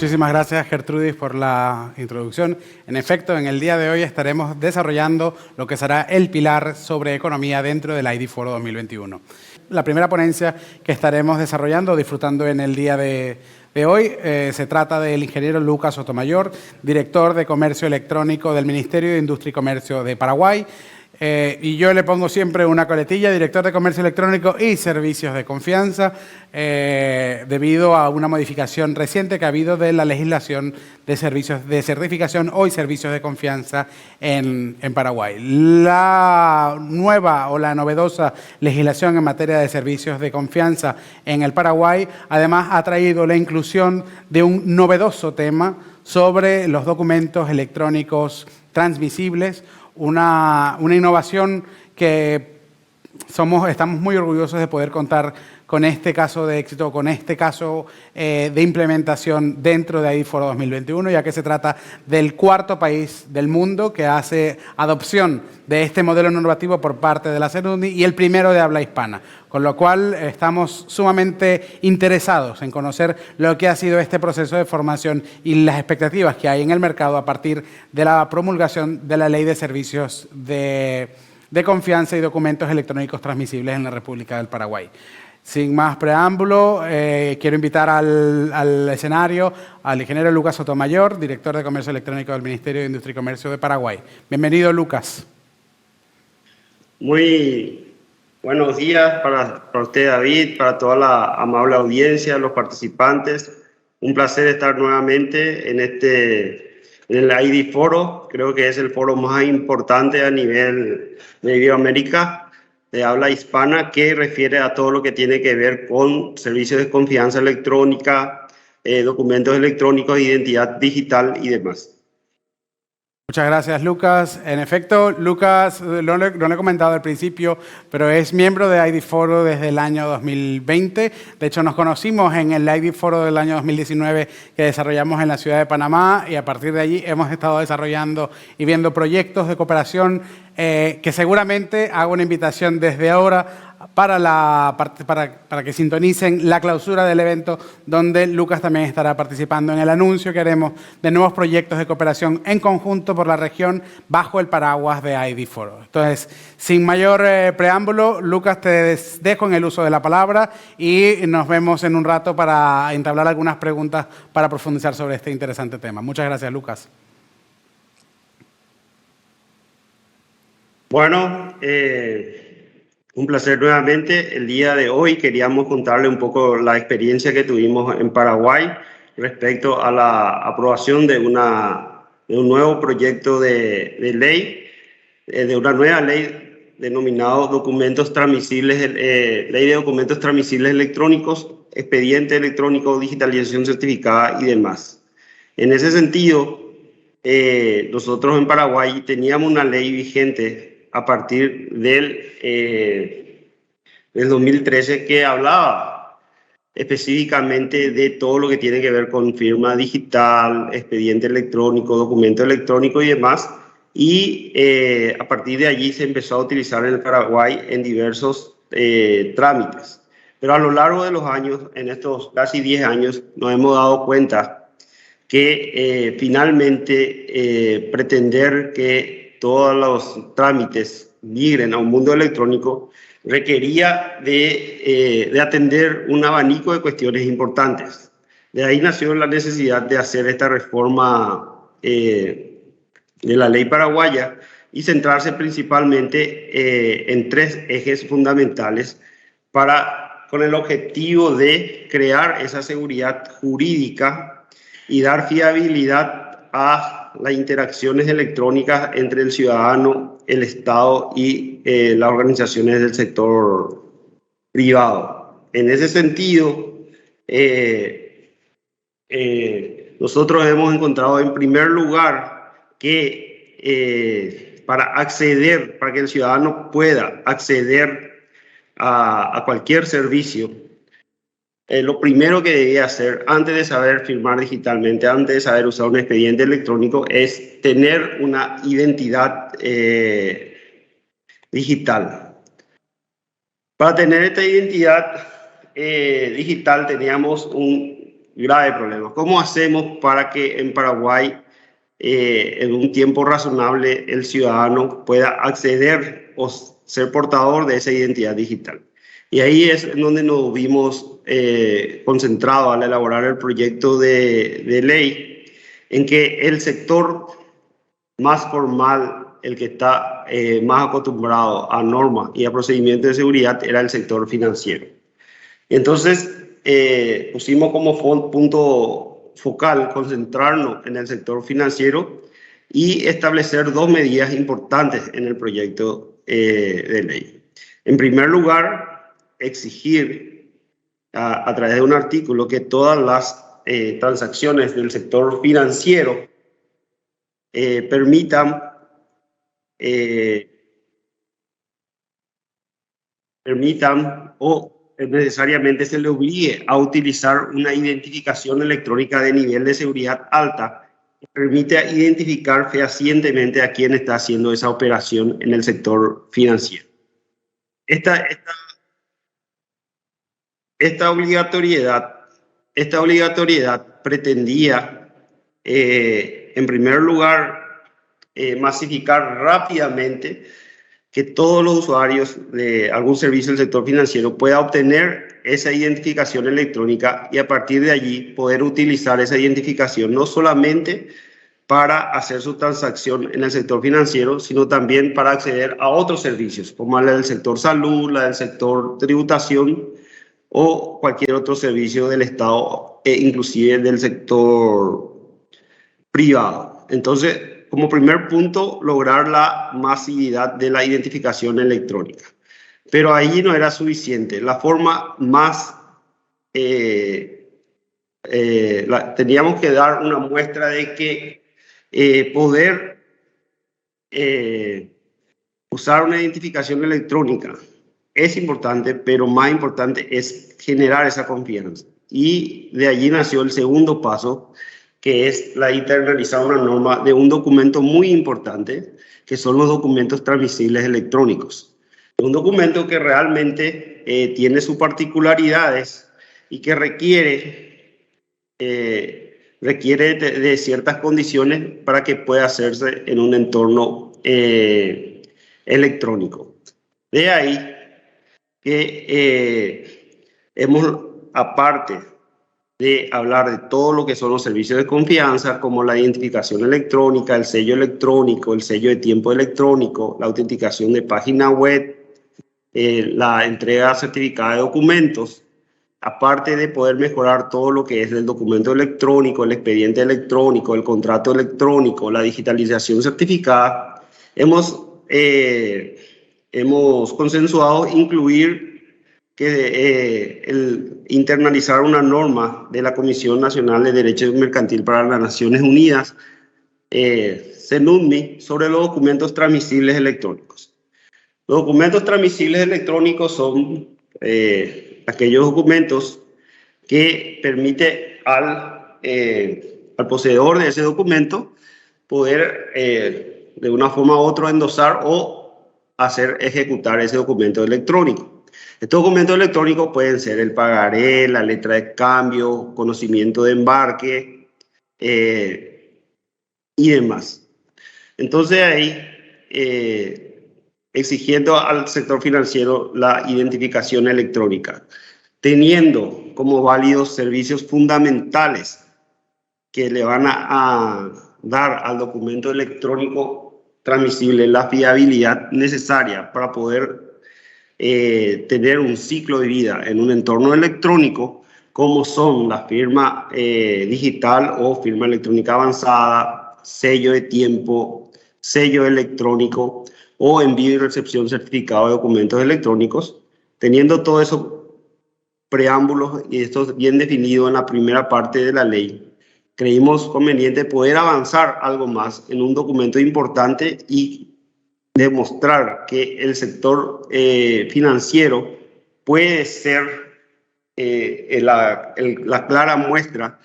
Muchísimas gracias, Gertrudis, por la introducción. En efecto, en el día de hoy estaremos desarrollando lo que será el pilar sobre economía dentro del ID Foro 2021. La primera ponencia que estaremos desarrollando, disfrutando en el día de hoy, se trata del ingeniero Lucas Sotomayor, director de Comercio Electrónico del Ministerio de Industria y Comercio de Paraguay. Y yo le pongo siempre una coletilla, director de Comercio Electrónico y Servicios de Confianza, debido a una modificación reciente que ha habido de la legislación de servicios de certificación o servicios de confianza en Paraguay. La nueva o la novedosa legislación en materia de servicios de confianza en el Paraguay, además, ha traído la inclusión de un novedoso tema sobre los documentos electrónicos transmisibles, una innovación que estamos muy orgullosos de poder contar con este caso de éxito, con este caso de implementación dentro de ID Foro 2021, ya que se trata del cuarto país del mundo que hace adopción de este modelo normativo por parte de la CENUNI y el primero de habla hispana. Con lo cual estamos sumamente interesados en conocer lo que ha sido este proceso de formación y las expectativas que hay en el mercado a partir de la promulgación de la Ley de Servicios de Confianza y Documentos Electrónicos Transmisibles en la República del Paraguay. Sin más preámbulo, quiero invitar al escenario al ingeniero Lucas Sotomayor, director de Comercio Electrónico del Ministerio de Industria y Comercio de Paraguay. Bienvenido, Lucas. Muy buenos días para usted, David, para toda la amable audiencia, los participantes. Un placer estar nuevamente en el ID Foro. Creo que es el foro más importante a nivel de Iberoamérica de habla hispana, que refiere a todo lo que tiene que ver con servicios de confianza electrónica, documentos electrónicos, identidad digital y demás. Muchas gracias, Lucas. En efecto, Lucas, no le he comentado al principio, pero es miembro de ID Foro desde el año 2020. De hecho, nos conocimos en el ID Foro del año 2019 que desarrollamos en la ciudad de Panamá, y a partir de allí hemos estado desarrollando y viendo proyectos de cooperación que seguramente hago una invitación desde ahora para que sintonicen la clausura del evento, donde Lucas también estará participando en el anuncio que haremos de nuevos proyectos de cooperación en conjunto por la región bajo el paraguas de ID Foro. Entonces, sin mayor preámbulo, Lucas, te dejo en el uso de la palabra y nos vemos en un rato para entablar algunas preguntas para profundizar sobre este interesante tema. Muchas gracias, Lucas. Bueno, un placer nuevamente. El día de hoy queríamos contarle un poco la experiencia que tuvimos en Paraguay respecto a la aprobación de un nuevo proyecto de ley, de una nueva ley denominado documentos transmisibles, ley de documentos transmisibles electrónicos, expediente electrónico, digitalización certificada y demás. En ese sentido, nosotros en Paraguay teníamos una ley vigente a partir del 2013 que hablaba específicamente de todo lo que tiene que ver con firma digital, expediente electrónico, documento electrónico y demás. Y a partir de allí se empezó a utilizar en el Paraguay en diversos trámites. Pero a lo largo de los años, en estos casi 10 años, nos hemos dado cuenta que finalmente pretender que todos los trámites migren a un mundo electrónico requería de atender un abanico de cuestiones importantes. De ahí nació la necesidad de hacer esta reforma de la ley paraguaya y centrarse principalmente en tres ejes fundamentales con el objetivo de crear esa seguridad jurídica y dar fiabilidad a las interacciones electrónicas entre el ciudadano, el Estado y las organizaciones del sector privado. En ese sentido, nosotros hemos encontrado en primer lugar que para que el ciudadano pueda acceder a cualquier servicio, lo primero que debía hacer antes de saber firmar digitalmente, antes de saber usar un expediente electrónico, es tener una identidad digital. Para tener esta identidad digital teníamos grave problema. ¿Cómo hacemos para que en Paraguay, en un tiempo razonable, el ciudadano pueda acceder o ser portador de esa identidad digital? Y ahí es en donde nos vimos concentrados al elaborar el proyecto de ley, en que el sector más formal, el que está más acostumbrado a normas y a procedimientos de seguridad, era el sector financiero. Entonces, pusimos como punto focal concentrarnos en el sector financiero y establecer dos medidas importantes en el proyecto de ley. En primer lugar, exigir a través de un artículo que todas las transacciones del sector financiero permitan o necesariamente se le obligue a utilizar una identificación electrónica de nivel de seguridad alta que permite identificar fehacientemente a quién está haciendo esa operación en el sector financiero. Esta obligatoriedad pretendía, en primer lugar, masificar rápidamente que todos los usuarios de algún servicio del sector financiero puedan obtener esa identificación electrónica y a partir de allí poder utilizar esa identificación no solamente para hacer su transacción en el sector financiero, sino también para acceder a otros servicios, como la del sector salud, la del sector tributación o cualquier otro servicio del Estado e inclusive del sector privado. Entonces, como primer punto, lograr la masividad de la identificación electrónica. Pero ahí no era suficiente. La forma más... teníamos que dar una muestra de que poder usar una identificación electrónica es importante, pero más importante es generar esa confianza. Y de allí nació el segundo paso, que es la internalizar una norma de un documento muy importante, que son los documentos transmisibles electrónicos. Un documento que realmente tiene sus particularidades y que requiere de ciertas condiciones para que pueda hacerse en un entorno electrónico. De ahí que aparte de hablar de todo lo que son los servicios de confianza, como la identificación electrónica, el sello electrónico, el sello de tiempo electrónico, la autenticación de página web, la entrega certificada de documentos, aparte de poder mejorar todo lo que es el documento electrónico, el expediente electrónico, el contrato electrónico, la digitalización certificada, hemos consensuado incluir el internalizar una norma de la Comisión Nacional de Derecho Mercantil para las Naciones Unidas, CENUDMI, sobre los documentos transmisibles electrónicos. Los documentos transmisibles electrónicos son aquellos documentos que permite al poseedor de ese documento poder de una forma u otra endosar o hacer ejecutar ese documento electrónico. Estos documentos electrónicos pueden ser el pagaré, la letra de cambio, conocimiento de embarque y demás. Entonces ahí, exigiendo al sector financiero la identificación electrónica, teniendo como válidos servicios fundamentales que le van a dar al documento electrónico transmisible la fiabilidad necesaria para poder tener un ciclo de vida en un entorno electrónico, como son la firma digital o firma electrónica avanzada, sello de tiempo, sello electrónico o envío y recepción certificado de documentos electrónicos. Teniendo todos esos preámbulos y esto bien definido en la primera parte de la ley, creímos conveniente poder avanzar algo más en un documento importante y demostrar que el sector financiero puede ser la clara muestra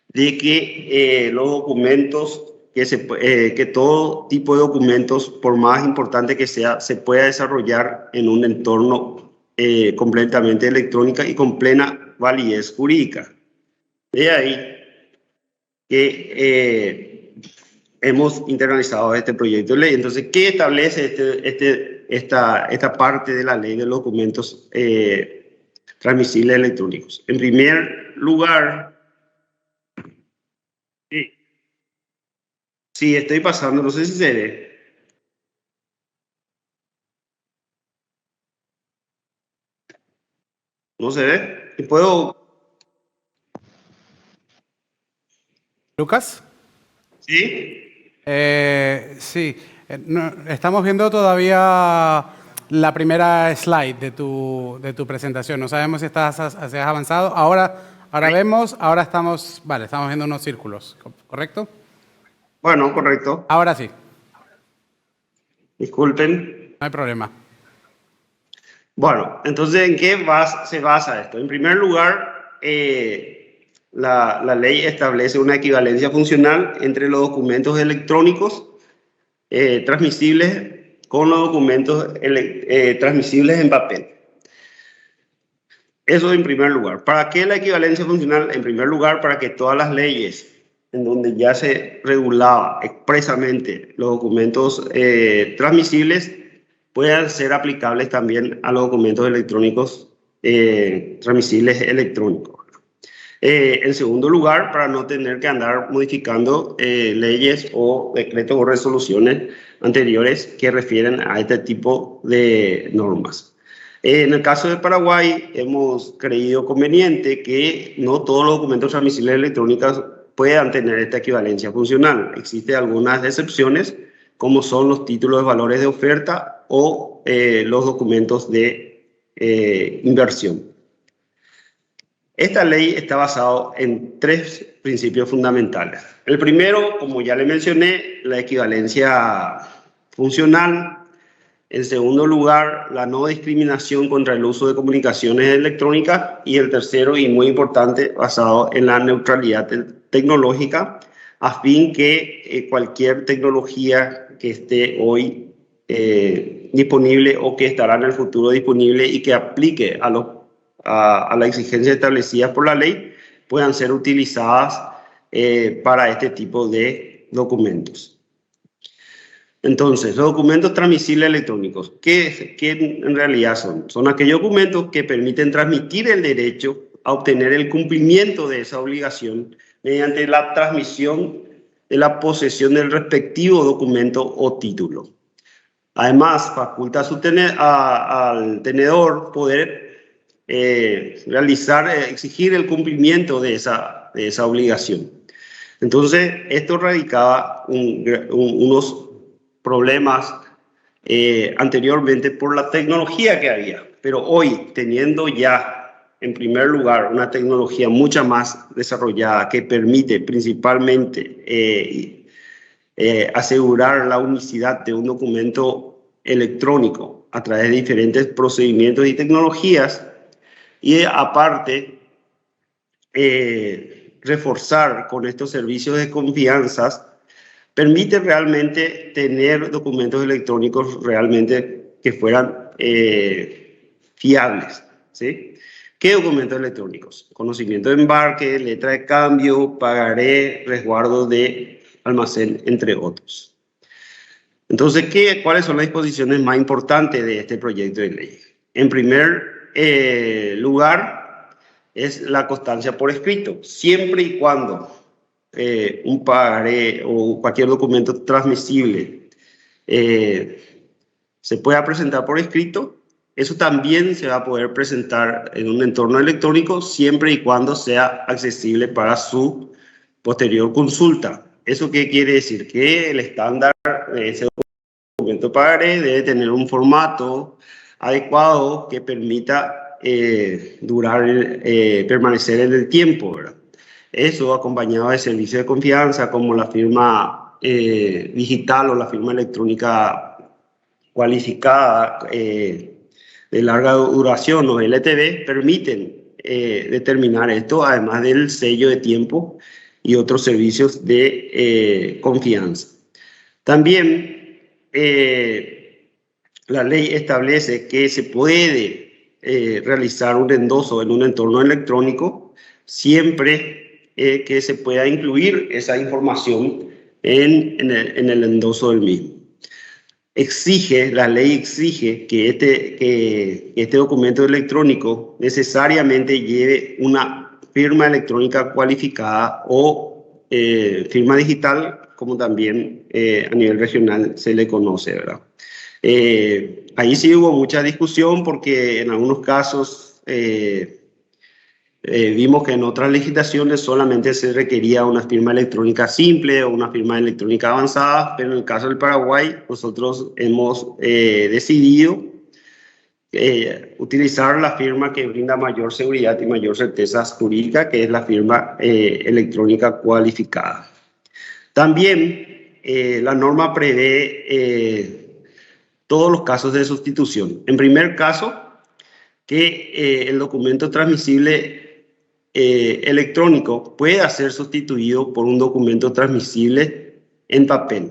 de que los documentos, que todo tipo de documentos, por más importante que sea, se pueda desarrollar en un entorno completamente electrónico y con plena validez jurídica. De ahí que hemos internalizado este proyecto de ley. Entonces, ¿qué establece esta parte de la ley de los documentos transmisibles electrónicos? En primer lugar, sí, estoy pasando, no sé si se ve. ¿No se ve? ¿Y puedo? Lucas. ¿Sí? Sí, estamos viendo todavía la primera slide de tu presentación. No sabemos si si has avanzado. Ahora vemos, ahora estamos viendo unos círculos, ¿correcto? Bueno, correcto. Ahora sí, Disculpen. no hay problema. Bueno, entonces, ¿en qué se basa esto? En primer lugar, la ley establece una equivalencia funcional entre los documentos electrónicos transmisibles con los documentos transmisibles en papel. Eso en primer lugar. ¿Para qué la equivalencia funcional? En primer lugar, para que todas las leyes en donde ya se regulaba expresamente los documentos transmisibles puedan ser aplicables también a los documentos electrónicos transmisibles electrónicos. En segundo lugar, para no tener que andar modificando leyes o decretos o resoluciones anteriores que refieren a este tipo de normas. En el caso de Paraguay, hemos creído conveniente que no todos los documentos transmisibles electrónicos puedan tener esta equivalencia funcional. Existen algunas excepciones, como son los títulos de valores de oferta o los documentos de inversión. Esta ley está basada en tres principios fundamentales. El primero, como ya le mencioné, la equivalencia funcional. En segundo lugar, la no discriminación contra el uso de comunicaciones electrónicas. Y el tercero, y muy importante, basado en la neutralidad tecnológica, a fin que cualquier tecnología que esté hoy disponible o que estará en el futuro disponible y que aplique a las exigencias establecidas por la ley puedan ser utilizadas para este tipo de documentos. Entonces, los documentos transmisibles electrónicos, ¿qué en realidad son? Son aquellos documentos que permiten transmitir el derecho a obtener el cumplimiento de esa obligación mediante la transmisión de la posesión del respectivo documento o título. Además, faculta al tenedor poder exigir el cumplimiento de esa obligación. Entonces, esto radicaba unos problemas anteriormente por la tecnología que había, pero hoy, teniendo ya en primer lugar una tecnología mucho más desarrollada que permite principalmente asegurar la unicidad de un documento electrónico a través de diferentes procedimientos y tecnologías, y aparte reforzar con estos servicios de confianza, permite realmente tener documentos electrónicos realmente que fueran fiables, ¿sí? ¿Qué documentos electrónicos? Conocimiento de embarque, letra de cambio, pagaré, resguardo de almacén, entre otros. Entonces, ¿cuáles son las disposiciones más importantes de este proyecto de ley? En primer lugar, es la constancia por escrito, siempre y cuando un pagaré o cualquier documento transmisible se pueda presentar por escrito. Eso también se va a poder presentar en un entorno electrónico siempre y cuando sea accesible para su posterior consulta. ¿Eso qué quiere decir? Que el estándar de ese documento pagaré debe tener un formato adecuado que permita permanecer en el tiempo, ¿verdad? Eso acompañado de servicios de confianza como la firma digital o la firma electrónica cualificada de larga duración o LTV permiten determinar esto, además del sello de tiempo y otros servicios de confianza. También la ley establece que se puede realizar un endoso en un entorno electrónico siempre que se pueda incluir esa información en el endoso del mismo. La ley exige que este documento electrónico necesariamente lleve una firma electrónica cualificada o firma digital, como también a nivel regional se le conoce, ¿verdad? Ahí sí hubo mucha discusión porque en algunos casos vimos que en otras legislaciones solamente se requería una firma electrónica simple o una firma electrónica avanzada, pero en el caso del Paraguay nosotros hemos decidido utilizar la firma que brinda mayor seguridad y mayor certeza jurídica, que es la firma electrónica cualificada. También la norma prevé todos los casos de sustitución. En primer caso, que el documento transmisible electrónico pueda ser sustituido por un documento transmisible en papel.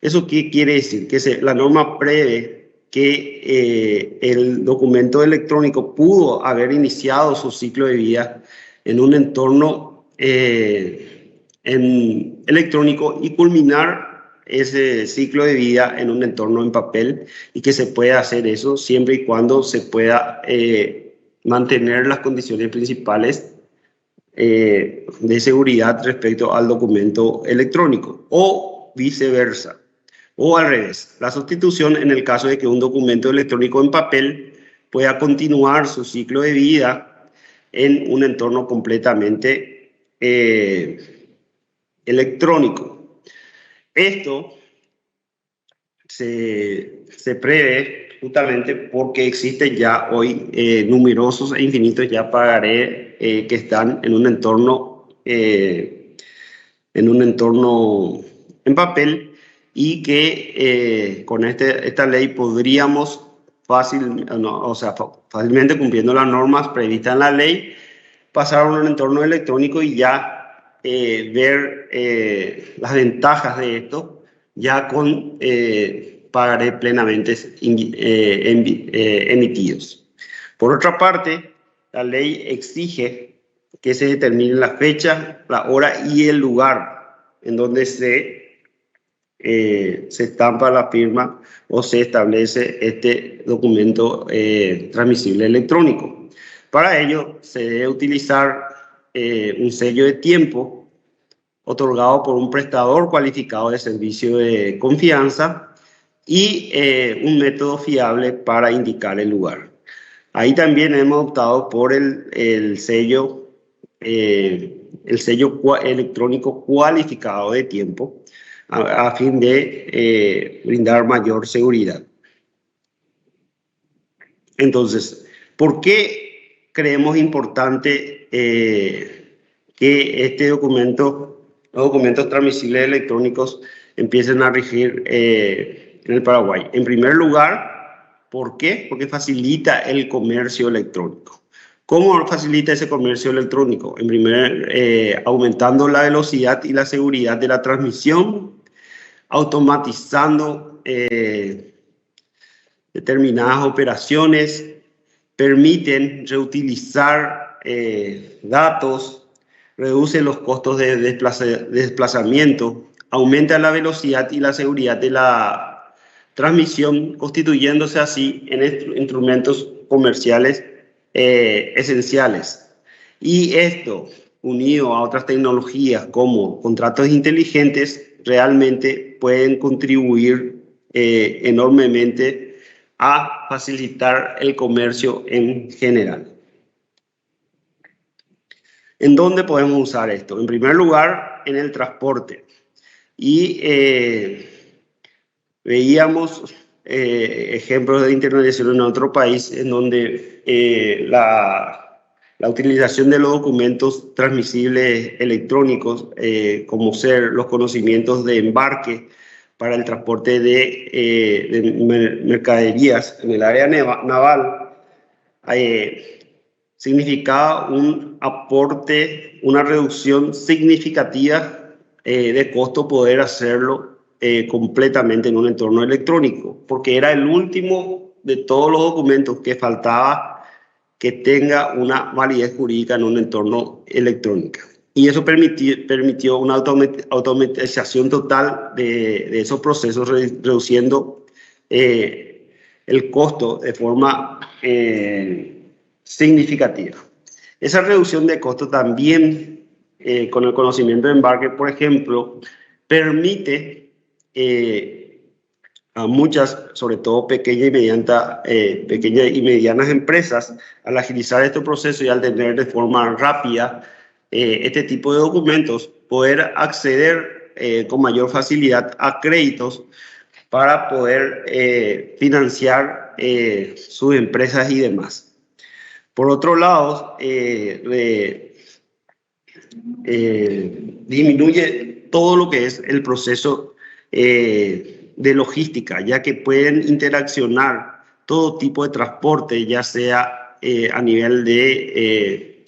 ¿Eso qué quiere decir? Que la norma prevé que el documento electrónico pudo haber iniciado su ciclo de vida en un entorno electrónico y culminar ese ciclo de vida en un entorno en papel, y que se pueda hacer eso siempre y cuando se pueda mantener las condiciones principales de seguridad respecto al documento electrónico, o viceversa, o al revés. La sustitución en el caso de que un documento electrónico en papel pueda continuar su ciclo de vida en un entorno completamente electrónico. Esto se prevé justamente porque existen ya hoy numerosos e infinitos ya pagarés que están en un entorno en papel, y que con esta ley podríamos fácilmente, cumpliendo las normas previstas en la ley, pasar a un entorno electrónico y ya ver las ventajas de esto ya con pagarés plenamente emitidos. Por otra parte, la ley exige que se determine la fecha, la hora y el lugar en donde se estampa la firma o se establece este documento transmisible electrónico. Para ello se debe utilizar un sello de tiempo otorgado por un prestador cualificado de servicio de confianza y un método fiable para indicar el lugar. Ahí también hemos optado por el sello electrónico cualificado de tiempo a fin de brindar mayor seguridad. Entonces, ¿por qué creemos importante que los documentos transmisibles electrónicos empiecen a regir en el Paraguay? En primer lugar, ¿por qué? Porque facilita el comercio electrónico. ¿Cómo facilita ese comercio electrónico? En aumentando la velocidad y la seguridad de la transmisión, automatizando determinadas operaciones, permiten reutilizar datos, reduce los costos de desplazamiento, aumenta la velocidad y la seguridad de la transmisión, constituyéndose así en instrumentos comerciales esenciales. Y esto, unido a otras tecnologías como contratos inteligentes, realmente pueden contribuir enormemente a facilitar el comercio en general. ¿En dónde podemos usar esto? En primer lugar, en el transporte. Y veíamos ejemplos de internalización en otro país en donde la utilización de los documentos transmisibles electrónicos, como ser los conocimientos de embarque para el transporte de mercaderías en el área naval, significaba un aporte, una reducción significativa de costo poder hacerlo completamente en un entorno electrónico, porque era el último de todos los documentos que faltaba que tenga una validez jurídica en un entorno electrónico. y eso permitió una automatización total de esos procesos, reduciendo el costo de forma significativa. Esa reducción de costo también, con el conocimiento de embarque, por ejemplo, permite a muchas, sobre todo pequeñas y medianas empresas, al agilizar este proceso y al tener de forma rápida este tipo de documentos, poder acceder con mayor facilidad a créditos para poder financiar sus empresas y demás. Por otro lado, disminuye todo lo que es el proceso de logística, ya que pueden interaccionar todo tipo de transporte, ya sea a nivel de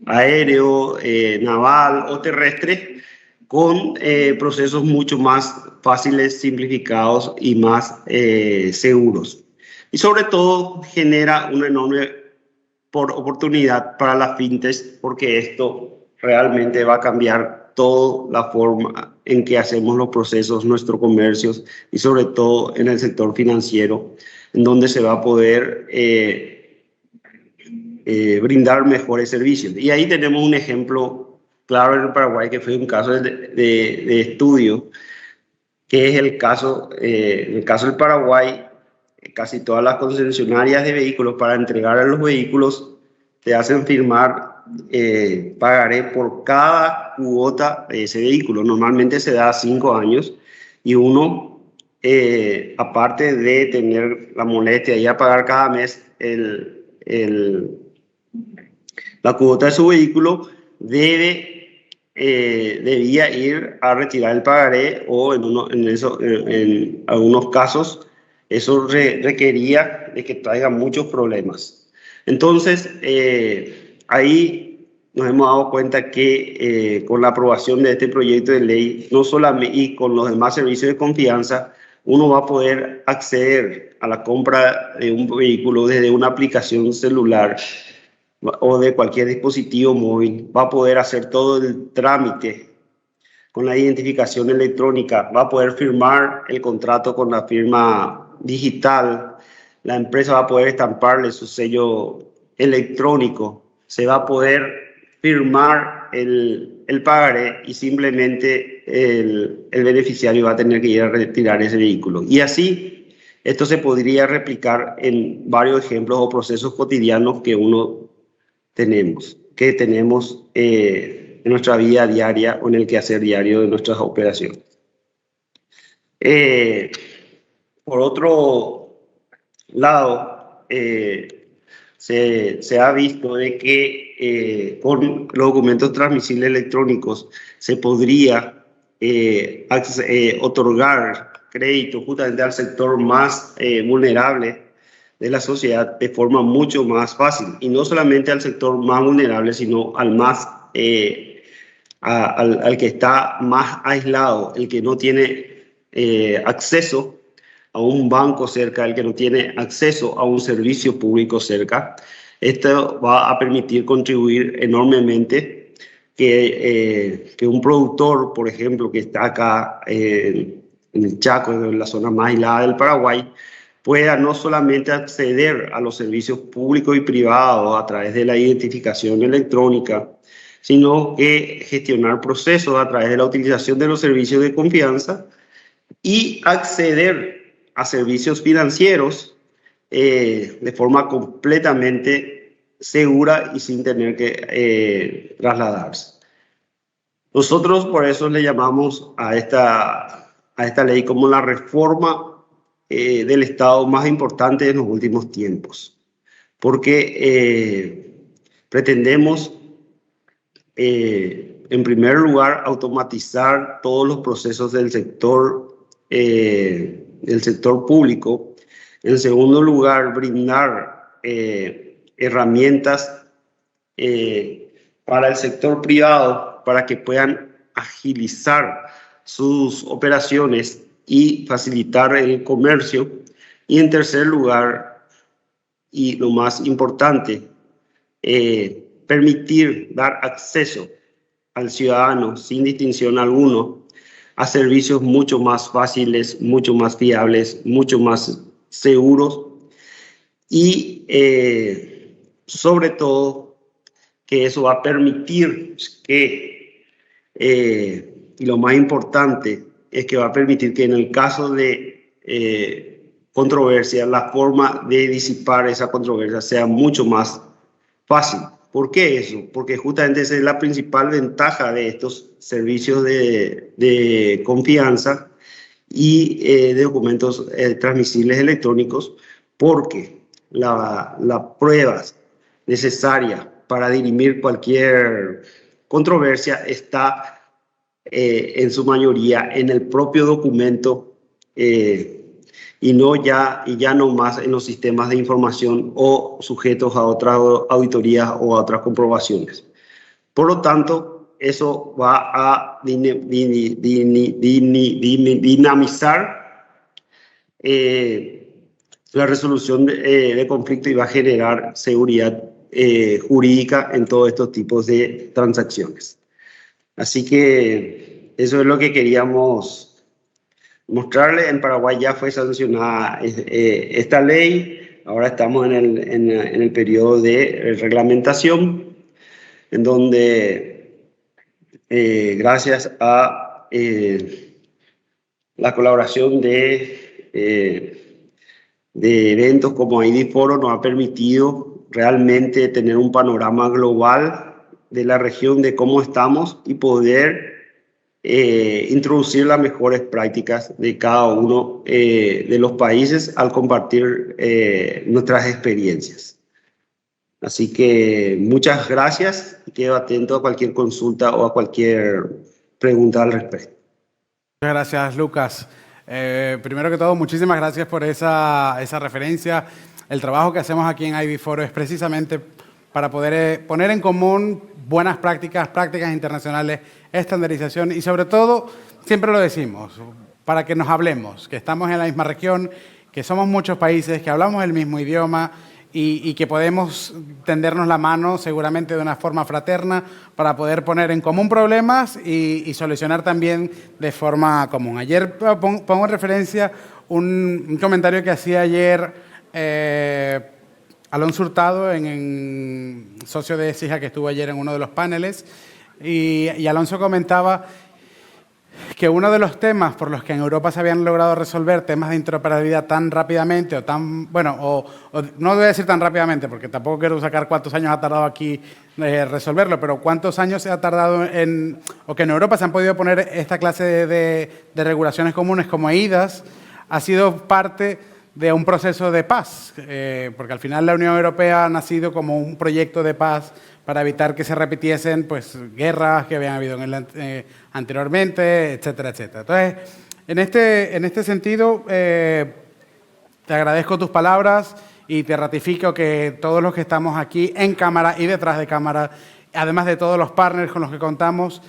aéreo, naval o terrestre, con procesos mucho más fáciles, simplificados y más seguros. Y sobre todo genera una enorme oportunidad para las fintechs, porque esto realmente va a cambiar toda la forma en que hacemos los procesos, nuestros comercios y sobre todo en el sector financiero, en donde se va a poder brindar mejores servicios. Y ahí tenemos un ejemplo claro en el Paraguay, que fue un caso de estudio, que es el caso del Paraguay. Casi todas las concesionarias de vehículos, para entregar a los vehículos, te hacen firmar pagaré por cada cuota de ese vehículo. Normalmente se da 5 años y uno, aparte de tener la molestia de ir a pagar cada mes la cuota de su vehículo, debía ir a retirar el pagaré, o en algunos casos eso requería de que traiga muchos problemas. Entonces, ahí nos hemos dado cuenta que con la aprobación de este proyecto de ley, no solamente, y con los demás servicios de confianza, uno va a poder acceder a la compra de un vehículo desde una aplicación celular o de cualquier dispositivo móvil. Va a poder hacer todo el trámite con la identificación electrónica, va a poder firmar el contrato con la firma digital, la empresa va a poder estamparle su sello electrónico, se va a poder firmar el pagaré, y simplemente el beneficiario va a tener que ir a retirar ese vehículo. Y así, esto se podría replicar en varios ejemplos o procesos cotidianos que tenemos en nuestra vida diaria o en el quehacer diario de nuestras operaciones. Por otro lado, se ha visto de que con los documentos transmisibles electrónicos se podría otorgar crédito justamente al sector más vulnerable de la sociedad de forma mucho más fácil, y no solamente al sector más vulnerable, sino al al que está más aislado, el que no tiene acceso a un banco cerca, el que no tiene acceso a un servicio público cerca. Esto va a permitir contribuir enormemente que un productor, por ejemplo, que está acá en el Chaco, en la zona más aislada del Paraguay, pueda no solamente acceder a los servicios públicos y privados a través de la identificación electrónica, sino que gestionar procesos a través de la utilización de los servicios de confianza y acceder a servicios financieros de forma completamente segura y sin tener que trasladarse. Nosotros por eso le llamamos a esta ley como la reforma del Estado más importante en los últimos tiempos, porque pretendemos, en primer lugar, automatizar todos los procesos del sector público. En segundo lugar, brindar herramientas para el sector privado para que puedan agilizar sus operaciones y facilitar el comercio. Y en tercer lugar, y lo más importante, permitir dar acceso al ciudadano sin distinción alguna a servicios mucho más fáciles, mucho más fiables, mucho más seguros y sobre todo que eso va a permitir que, y lo más importante, es que va a permitir que en el caso de controversia, la forma de disipar esa controversia sea mucho más fácil. ¿Por qué eso? Porque justamente esa es la principal ventaja de estos servicios de confianza y de documentos transmisibles electrónicos, porque las pruebas necesarias para dirimir cualquier controversia está en su mayoría en el propio documento y ya no más en los sistemas de información o sujetos a otras auditorías o a otras comprobaciones. Por lo tanto, eso va a dinamizar la resolución de conflicto y va a generar seguridad jurídica en todos estos tipos de transacciones. Así que eso es lo que queríamos mostrarle. En Paraguay ya fue sancionada esta ley. Ahora estamos en el periodo de reglamentación, en donde gracias a la colaboración de eventos como ID Foro nos ha permitido realmente tener un panorama global de la región, de cómo estamos y poder introducir las mejores prácticas de cada uno de los países al compartir nuestras experiencias. Así que muchas gracias y quedo atento a cualquier consulta o a cualquier pregunta al respecto. Muchas gracias, Lucas. Primero que todo, muchísimas gracias por esa referencia. El trabajo que hacemos aquí en ID Foro es precisamente para poder poner en común buenas prácticas, prácticas internacionales, estandarización y sobre todo, siempre lo decimos, para que nos hablemos, que estamos en la misma región, que somos muchos países, que hablamos el mismo idioma y que podemos tendernos la mano seguramente de una forma fraterna para poder poner en común problemas y solucionar también de forma común. Ayer pongo en referencia un comentario que hacía ayer Alonso Hurtado, socio de SIJA, que estuvo ayer en uno de los paneles, y Alonso comentaba que uno de los temas por los que en Europa se habían logrado resolver temas de interoperabilidad tan rápidamente no voy a decir tan rápidamente porque tampoco quiero sacar cuántos años ha tardado aquí resolverlo, pero cuántos años se ha tardado o que en Europa se han podido poner esta clase de regulaciones comunes como EIDAS, ha sido parte de un proceso de paz, porque al final la Unión Europea ha nacido como un proyecto de paz para evitar que se repitiesen pues, guerras que habían habido anteriormente, etcétera, etcétera. Entonces, en este sentido, te agradezco tus palabras y te ratifico que todos los que estamos aquí en cámara y detrás de cámara, además de todos los partners con los que contamos,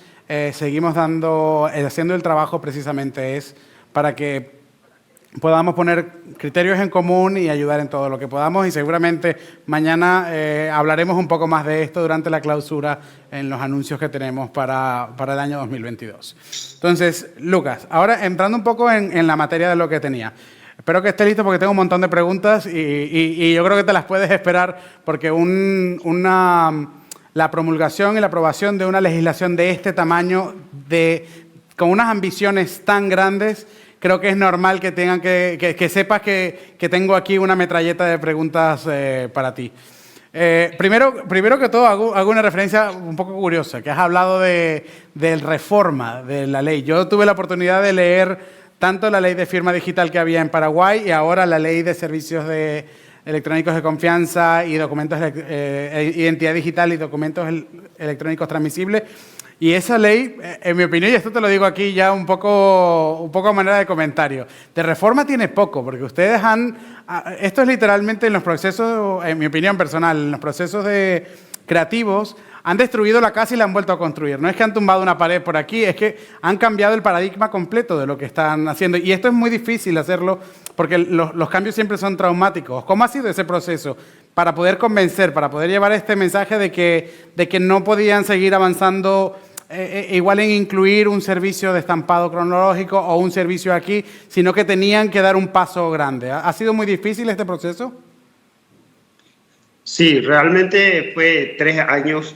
seguimos haciendo el trabajo precisamente para que podamos poner criterios en común y ayudar en todo lo que podamos y seguramente mañana hablaremos un poco más de esto durante la clausura en los anuncios que tenemos para el año 2022. Entonces, Lucas, ahora entrando un poco en la materia de lo que tenía. Espero que estés listo porque tengo un montón de preguntas y yo creo que te las puedes esperar porque la promulgación y la aprobación de una legislación de este tamaño, con unas ambiciones tan grandes, creo que es normal que sepas que tengo aquí una metralleta de preguntas para ti. Primero que todo, hago una referencia un poco curiosa, que has hablado de reforma de la ley. Yo tuve la oportunidad de leer tanto la ley de firma digital que había en Paraguay y ahora la ley de servicios electrónicos de confianza y documentos identidad digital y documentos electrónicos transmisibles. Y esa ley, en mi opinión, y esto te lo digo aquí ya un poco a manera de comentario, de reforma tiene poco, porque ustedes esto es literalmente en los procesos, en mi opinión personal, en los procesos creativos, han destruido la casa y la han vuelto a construir. No es que han tumbado una pared por aquí, es que han cambiado el paradigma completo de lo que están haciendo. Y esto es muy difícil hacerlo porque los cambios siempre son traumáticos. ¿Cómo ha sido ese proceso para poder convencer, para poder llevar este mensaje de que no podían seguir avanzando igual en incluir un servicio de estampado cronológico o un servicio aquí, sino que tenían que dar un paso grande. ¿Ha sido muy difícil este proceso? Sí, realmente fue 3 años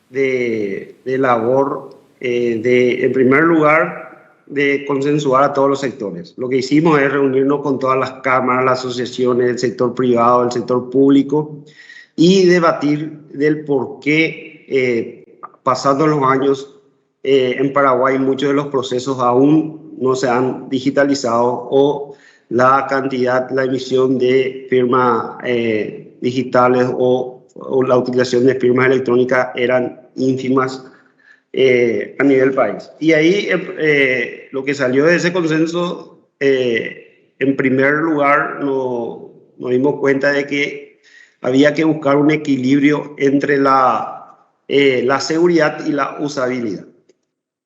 de labor, en primer lugar, de consensuar a todos los sectores. Lo que hicimos es reunirnos con todas las cámaras, las asociaciones, el sector privado, el sector público, y debatir del por qué, pasando los años, en Paraguay muchos de los procesos aún no se han digitalizado o la cantidad, la emisión de firmas digitales o la utilización de firmas electrónicas eran ínfimas a nivel país. Y ahí lo que salió de ese consenso, en primer lugar, nos dimos cuenta de que había que buscar un equilibrio entre la seguridad y la usabilidad.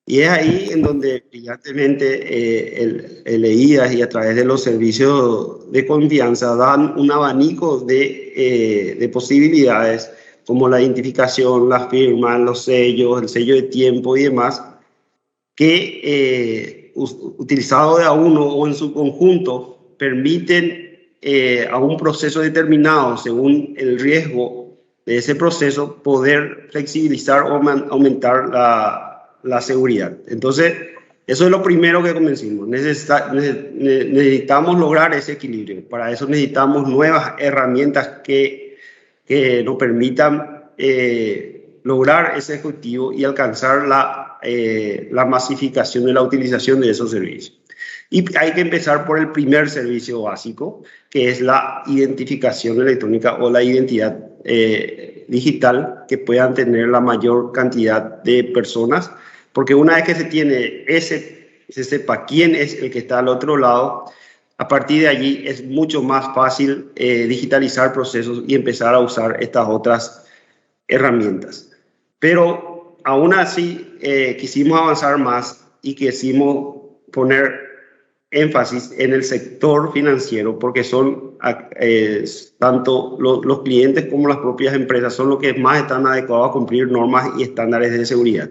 Y es ahí en donde brillantemente el EIDAS y a través de los servicios de confianza dan un abanico de posibilidades, como la identificación, las firmas, los sellos, el sello de tiempo y demás, que utilizado de a uno o en su conjunto permiten a un proceso determinado, según el riesgo de ese proceso, poder flexibilizar o aumentar la seguridad. Entonces, eso es lo primero que convencimos. Necesitamos lograr ese equilibrio. Para eso necesitamos nuevas herramientas que nos permitan lograr ese objetivo y alcanzar la masificación de la utilización de esos servicios. Y hay que empezar por el primer servicio básico, que es la identificación electrónica o la identidad digital, que puedan tener la mayor cantidad de personas, porque una vez que se sepa quién es el que está al otro lado, a partir de allí es mucho más fácil digitalizar procesos y empezar a usar estas otras herramientas. Pero aún así quisimos avanzar más y quisimos poner énfasis en el sector financiero, porque son tanto los clientes como las propias empresas son los que más están adecuados a cumplir normas y estándares de seguridad.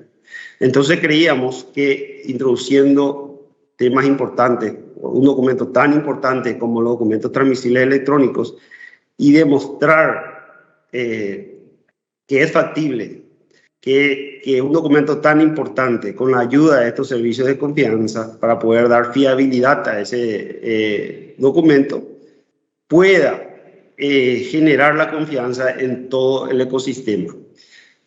Entonces creíamos que introduciendo temas importantes, un documento tan importante como los documentos transmisibles electrónicos, y demostrar que es factible que un documento tan importante, con la ayuda de estos servicios de confianza, para poder dar fiabilidad a ese documento, pueda generar la confianza en todo el ecosistema.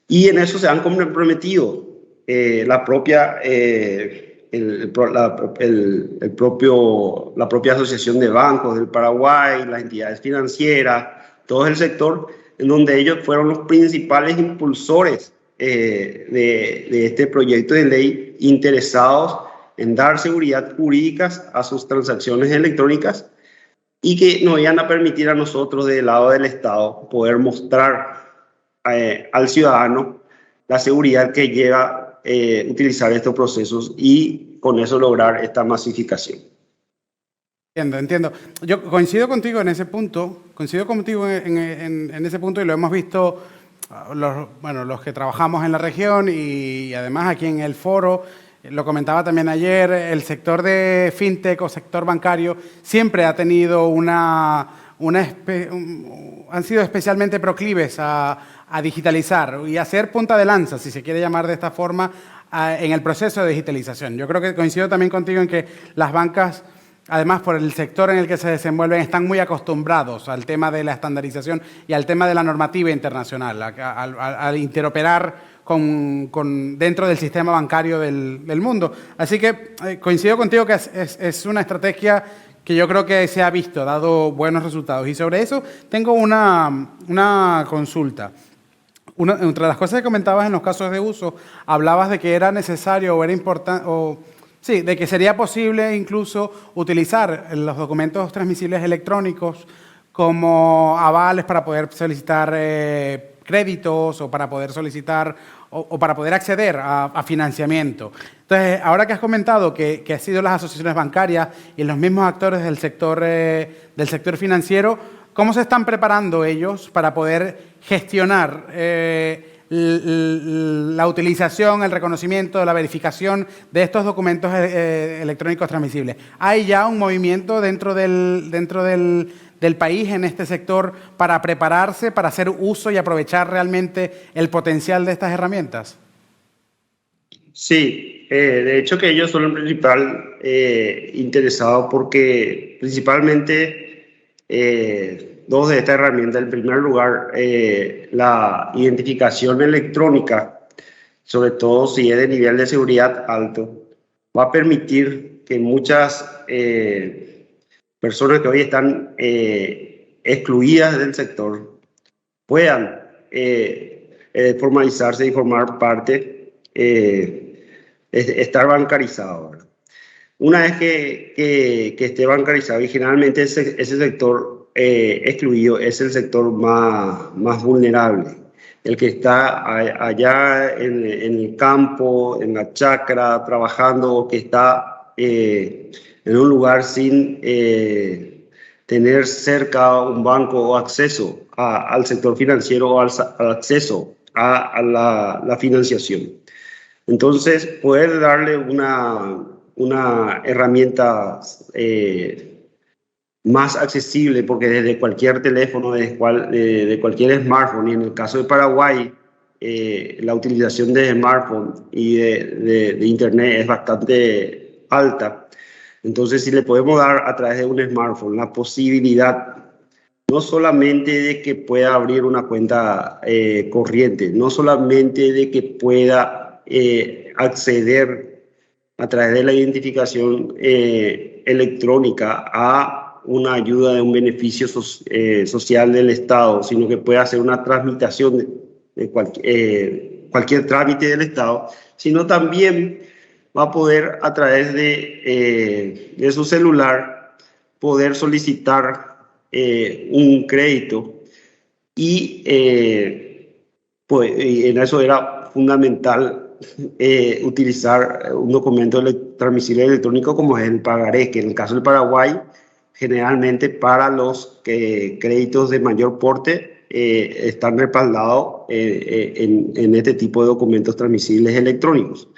Y en eso se han comprometido la propia Asociación de Bancos del Paraguay, las entidades financieras, todo el sector, en donde ellos fueron los principales impulsores de este proyecto de ley, interesados en dar seguridad jurídica a sus transacciones electrónicas y que nos iban a permitir a nosotros, del lado del Estado, poder mostrar al ciudadano la seguridad que lleva utilizar estos procesos y con eso lograr esta masificación. Entiendo. Yo coincido contigo en ese punto, en ese punto, y lo hemos visto los que trabajamos en la región y además aquí en el foro. Lo comentaba también ayer, el sector de fintech o sector bancario siempre ha tenido han sido especialmente proclives a digitalizar y a ser punta de lanza, si se quiere llamar de esta forma, en el proceso de digitalización. Yo creo que coincido también contigo en que las bancas, además por el sector en el que se desenvuelven, están muy acostumbrados al tema de la estandarización y al tema de la normativa internacional, al interoperar dentro del sistema bancario del mundo. Así que coincido contigo que es una estrategia que yo creo que se ha visto, dado buenos resultados. Y sobre eso tengo una consulta. Entre las cosas que comentabas en los casos de uso, hablabas de que era necesario o era importante, sí, de que sería posible incluso utilizar los documentos transmisibles electrónicos como avales para poder solicitar créditos o para poder solicitar o para poder acceder a financiamiento. Entonces, ahora que has comentado que han sido las asociaciones bancarias y los mismos actores del sector financiero, ¿cómo se están preparando ellos para poder gestionar la utilización, el reconocimiento, la verificación de estos documentos electrónicos transmisibles. ¿Hay ya un movimiento dentro del país en este sector para prepararse, para hacer uso y aprovechar realmente el potencial de estas herramientas? Sí, de hecho que ellos son el principal interesado porque principalmente dos de estas herramientas. En primer lugar, la identificación electrónica, sobre todo si es de nivel de seguridad alto, va a permitir que muchas personas que hoy están excluidas del sector puedan formalizarse y formar parte, estar bancarizados, ¿verdad? Una vez que esté bancarizado, y generalmente ese sector excluido es el sector más vulnerable, el que está allá en el campo, en la chacra, trabajando, o que está en un lugar sin tener cerca un banco o acceso al sector financiero o al acceso a la financiación. Entonces, poder darle una herramienta más accesible, porque desde cualquier teléfono, de cualquier smartphone, y en el caso de Paraguay, la utilización de smartphone y de internet es bastante alta. Entonces, si le podemos dar a través de un smartphone la posibilidad no solamente de que pueda abrir una cuenta corriente, no solamente de que pueda acceder a través de la identificación electrónica a una ayuda de un beneficio social del Estado, sino que pueda hacer una transmisión de cualquier trámite del Estado, sino también va a poder a través de su celular poder solicitar un crédito y en eso era fundamental utilizar un documento transmisible electrónico como es el pagaré, que en el caso del Paraguay generalmente para los créditos de mayor porte están respaldados en este tipo de documentos transmisibles electrónicos.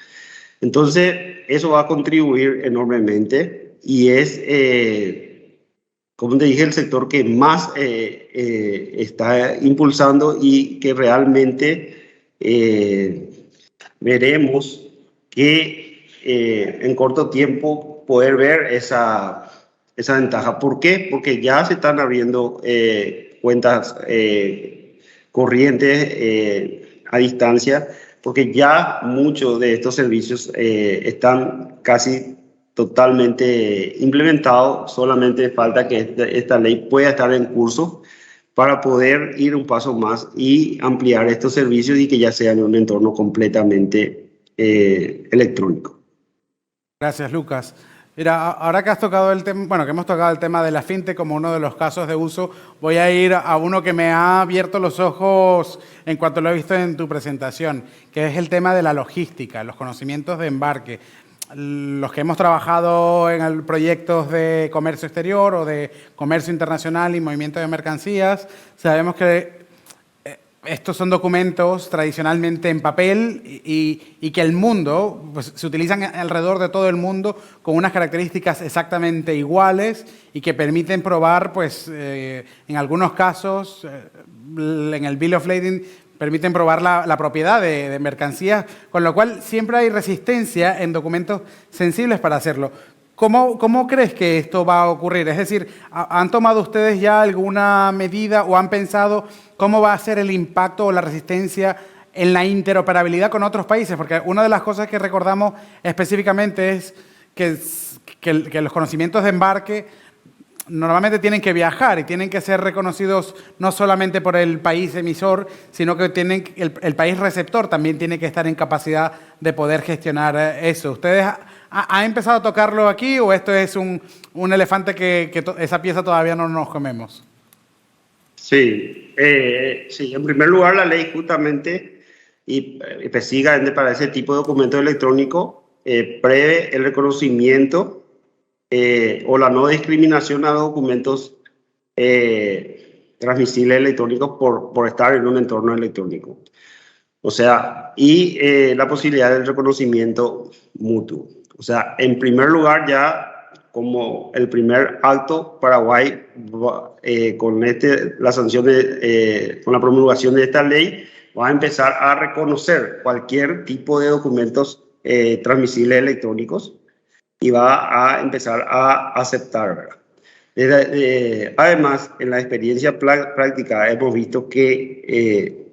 Entonces eso va a contribuir enormemente y es como te dije, el sector que más está impulsando y que realmente veremos que en corto tiempo poder ver esa ventaja. ¿Por qué? Porque ya se están abriendo cuentas corrientes a distancia, porque ya muchos de estos servicios están casi totalmente implementado, solamente falta que esta ley pueda estar en curso para poder ir un paso más y ampliar estos servicios y que ya sea en un entorno completamente electrónico. Gracias, Lucas. Mira, ahora que has tocado el tema, bueno, que hemos tocado el tema de la fintech como uno de los casos de uso, voy a ir a uno que me ha abierto los ojos en cuanto lo he visto en tu presentación, que es el tema de la logística, los conocimientos de embarque. Los que hemos trabajado en proyectos de comercio exterior o de comercio internacional y movimiento de mercancías, sabemos que estos son documentos tradicionalmente en papel y que el mundo, pues, se utilizan alrededor de todo el mundo con unas características exactamente iguales y que permiten probar, pues, en algunos casos, en el Bill of Lading, permiten probar la propiedad de mercancías, con lo cual siempre hay resistencia en documentos sensibles para hacerlo. ¿Cómo crees que esto va a ocurrir? Es decir, ¿han tomado ustedes ya alguna medida o han pensado cómo va a ser el impacto o la resistencia en la interoperabilidad con otros países? Porque una de las cosas que recordamos específicamente es que los conocimientos de embarque normalmente tienen que viajar y tienen que ser reconocidos no solamente por el país emisor, sino que el país receptor también tiene que estar en capacidad de poder gestionar eso. ¿Ustedes han empezado a tocarlo aquí o esto es un elefante que esa pieza todavía no nos comemos? Sí, sí, en primer lugar la ley justamente y específicamente para ese tipo de documento electrónico prevé el reconocimiento o la no discriminación a documentos transmisibles electrónicos por estar en un entorno electrónico. O sea, y la posibilidad del reconocimiento mutuo. O sea, en primer lugar, ya como el primer acto, Paraguay, con la sanción con la promulgación de esta ley, va a empezar a reconocer cualquier tipo de documentos transmisibles electrónicos y va a empezar a aceptar, ¿verdad? Además, en la experiencia práctica hemos visto que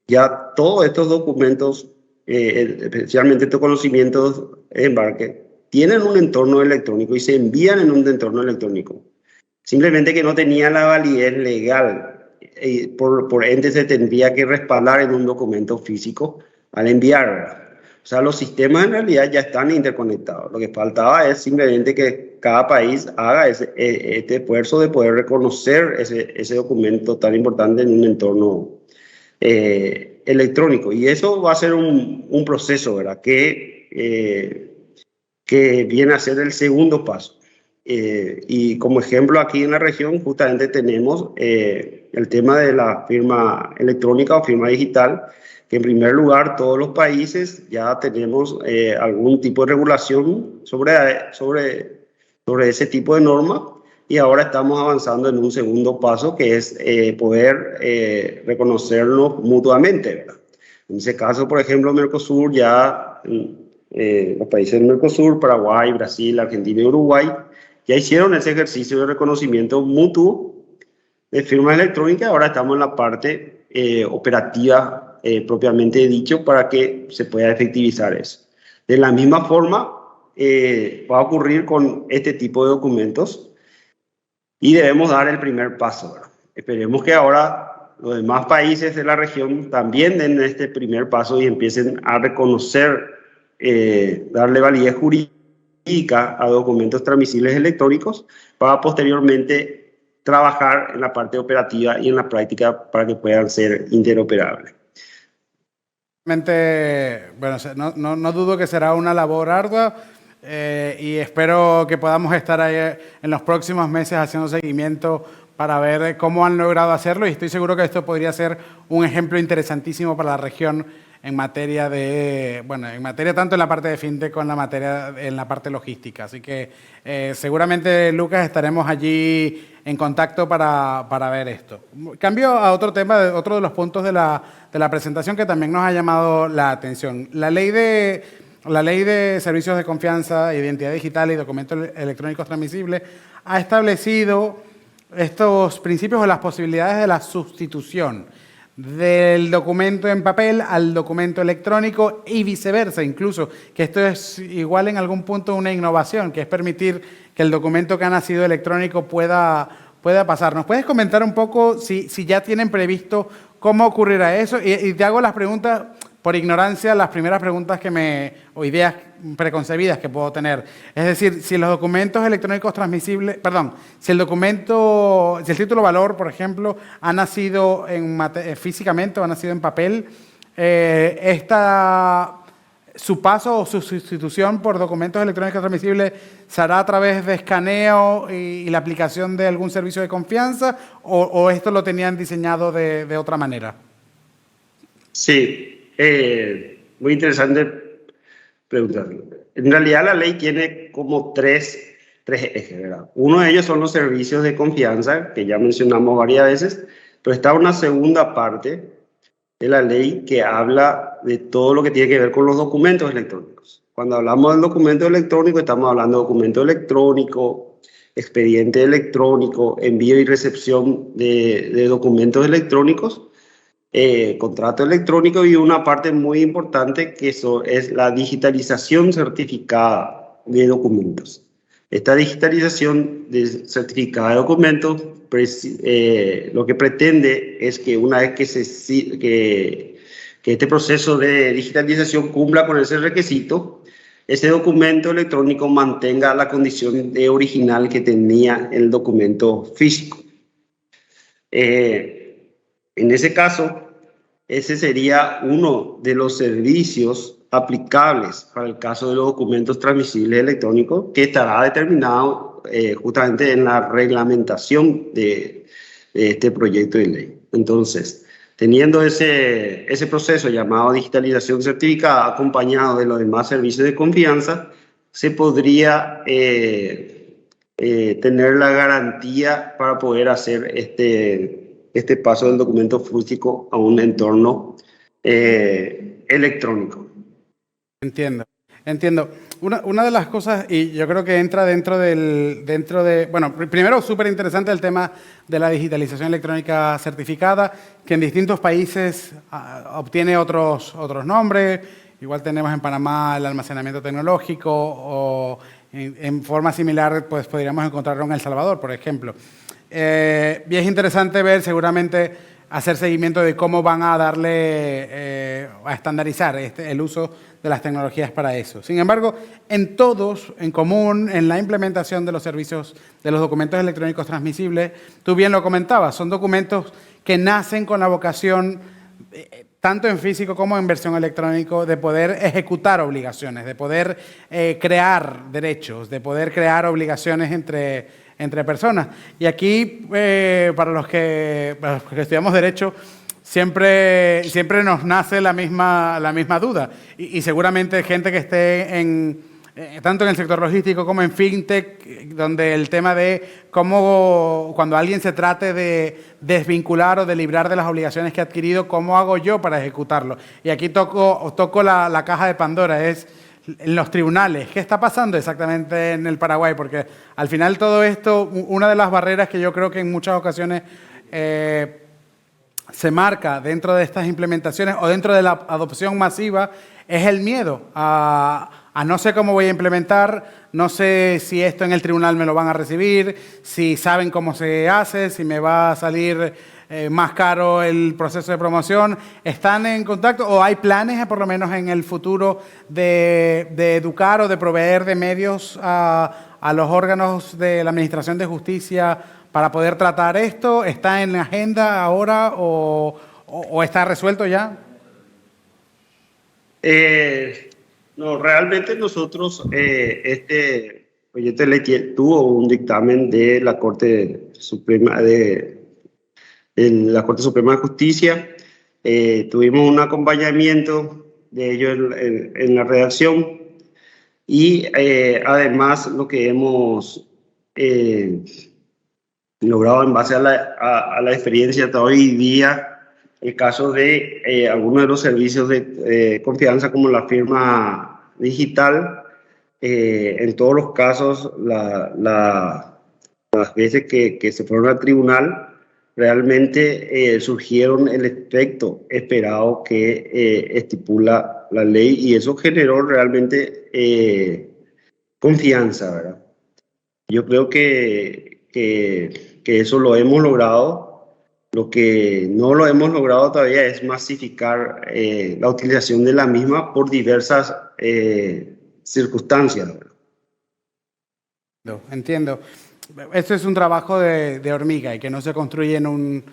ya todos estos documentos, especialmente estos conocimientos de embarque, tienen un entorno electrónico y se envían en un entorno electrónico. Simplemente que no tenía la validez legal. Por ende, se tendría que respaldar en un documento físico al enviar, ¿verdad? O sea, los sistemas en realidad ya están interconectados. Lo que faltaba es simplemente que cada país haga este esfuerzo de poder reconocer ese documento tan importante en un entorno electrónico. Y eso va a ser un proceso, ¿verdad? Que viene a ser el segundo paso. Y como ejemplo aquí en la región justamente tenemos el tema de la firma electrónica o firma digital, que en primer lugar todos los países ya tenemos algún tipo de regulación sobre ese tipo de norma, y ahora estamos avanzando en un segundo paso que es poder reconocernos mutuamente, ¿verdad? En ese caso, por ejemplo, Mercosur ya, los países del Mercosur, Paraguay, Brasil, Argentina y Uruguay, ya hicieron ese ejercicio de reconocimiento mutuo de firmas electrónicas. Ahora estamos en la parte operativa propiamente dicho para que se pueda efectivizar eso. De la misma forma, va a ocurrir con este tipo de documentos y debemos dar el primer paso, ¿verdad? Esperemos que ahora los demás países de la región también den este primer paso y empiecen a reconocer, darle validez jurídica a documentos transmisibles electrónicos para posteriormente trabajar en la parte operativa y en la práctica para que puedan ser interoperables. Bueno, no dudo que será una labor ardua y espero que podamos estar ahí en los próximos meses haciendo seguimiento para ver cómo han logrado hacerlo, y estoy seguro que esto podría ser un ejemplo interesantísimo para la región en materia tanto en la parte de fintech como en la parte logística. Así que seguramente, Lucas, estaremos allí en contacto para ver esto. Cambio a otro tema, otro de los puntos de la presentación que también nos ha llamado la atención. La ley de servicios de confianza, identidad digital y documentos electrónicos transmisibles ha establecido estos principios o las posibilidades de la sustitución del documento en papel al documento electrónico y viceversa, incluso, que esto es igual en algún punto una innovación, que es permitir que el documento que ha nacido electrónico pueda pasar. ¿Nos puedes comentar un poco si ya tienen previsto cómo ocurrirá eso? Y te hago las preguntas por ignorancia, las primeras preguntas o ideas preconcebidas que puedo tener. Es decir, si los documentos electrónicos transmisibles, si el título valor, por ejemplo, ha nacido físicamente o ha nacido en papel, su paso o su sustitución por documentos electrónicos transmisibles se hará a través de escaneo y la aplicación de algún servicio de confianza, o esto lo tenían diseñado de otra manera. Sí. Muy interesante pregunta. En realidad la ley tiene como tres ejes, ¿verdad? Uno de ellos son los servicios de confianza, que ya mencionamos varias veces, pero está una segunda parte de la ley que habla de todo lo que tiene que ver con los documentos electrónicos. Cuando hablamos del documento electrónico, estamos hablando de documento electrónico, expediente electrónico, envío y recepción de documentos electrónicos, contrato electrónico, y una parte muy importante que es la digitalización certificada de documentos. Esta digitalización certificada de documentos lo que pretende es que una vez que este proceso de digitalización cumpla con ese requisito, ese documento electrónico mantenga la condición de original que tenía el documento físico. En ese caso, ese sería uno de los servicios aplicables para el caso de los documentos transmisibles electrónicos, que estará determinado justamente en la reglamentación de este proyecto de ley. Entonces, Teniendo ese proceso llamado digitalización certificada acompañado de los demás servicios de confianza, se podría tener la garantía para poder hacer este paso del documento fúlstico a un entorno electrónico. Entiendo, entiendo. Una de las cosas, y yo creo que entra bueno, primero súper interesante el tema de la digitalización electrónica certificada, que en distintos países obtiene otros nombres. Igual tenemos en Panamá el almacenamiento tecnológico, o en forma similar pues podríamos encontrarlo en El Salvador, por ejemplo. Y es interesante ver, seguramente, hacer seguimiento de cómo van a darle, a estandarizar el uso de las tecnologías para eso. Sin embargo, en todos, en común, en la implementación de los servicios de los documentos electrónicos transmisibles, tú bien lo comentabas, son documentos que nacen con la vocación, tanto en físico como en versión electrónica, de poder ejecutar obligaciones, de poder crear derechos, de poder crear obligaciones entre personas. Y aquí, para los que estudiamos Derecho, siempre nos nace la misma duda. Y seguramente gente que esté tanto en el sector logístico como en fintech, donde el tema de cómo, cuando alguien se trate de desvincular o de librar de las obligaciones que ha adquirido, ¿cómo hago yo para ejecutarlo? Y aquí toco la caja de Pandora, es en los tribunales. ¿Qué está pasando exactamente en el Paraguay? Porque al final todo esto, una de las barreras que yo creo que en muchas ocasiones se marca dentro de estas implementaciones o dentro de la adopción masiva es el miedo a no sé cómo voy a implementar, no sé si esto en el tribunal me lo van a recibir, si saben cómo se hace, si me va a salir más caro el proceso de promoción. ¿Están en contacto o hay planes, por lo menos en el futuro, de educar o de proveer de medios a los órganos de la Administración de Justicia para poder tratar esto? ¿Está en la agenda ahora o está resuelto ya? No, realmente nosotros, este proyecto de ley tuvo un dictamen de la Corte Suprema de Justicia. Tuvimos un acompañamiento de ellos en la redacción y además lo que hemos logrado en base a la experiencia hasta hoy día, el caso de algunos de los servicios de confianza como la firma digital, en todos los casos, las veces que se fueron al tribunal, realmente surgieron el efecto esperado que estipula la ley y eso generó realmente confianza, ¿verdad? Yo creo que eso lo hemos logrado. Lo que no lo hemos logrado todavía es masificar la utilización de la misma por diversas circunstancias. Entiendo. Esto es un trabajo de hormiga y que no se construye en un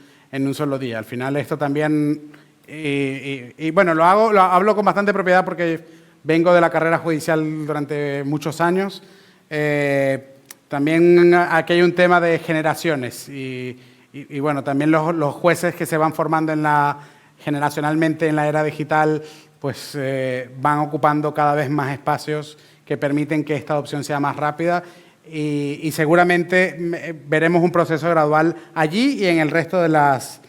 solo día. Al final esto también, y bueno, lo hablo con bastante propiedad porque vengo de la carrera judicial durante muchos años. También aquí hay un tema de generaciones y bueno, también los jueces que se van formando generacionalmente en la era digital, pues van ocupando cada vez más espacios que permiten que esta adopción sea más rápida y seguramente veremos un proceso gradual allí y en el resto de las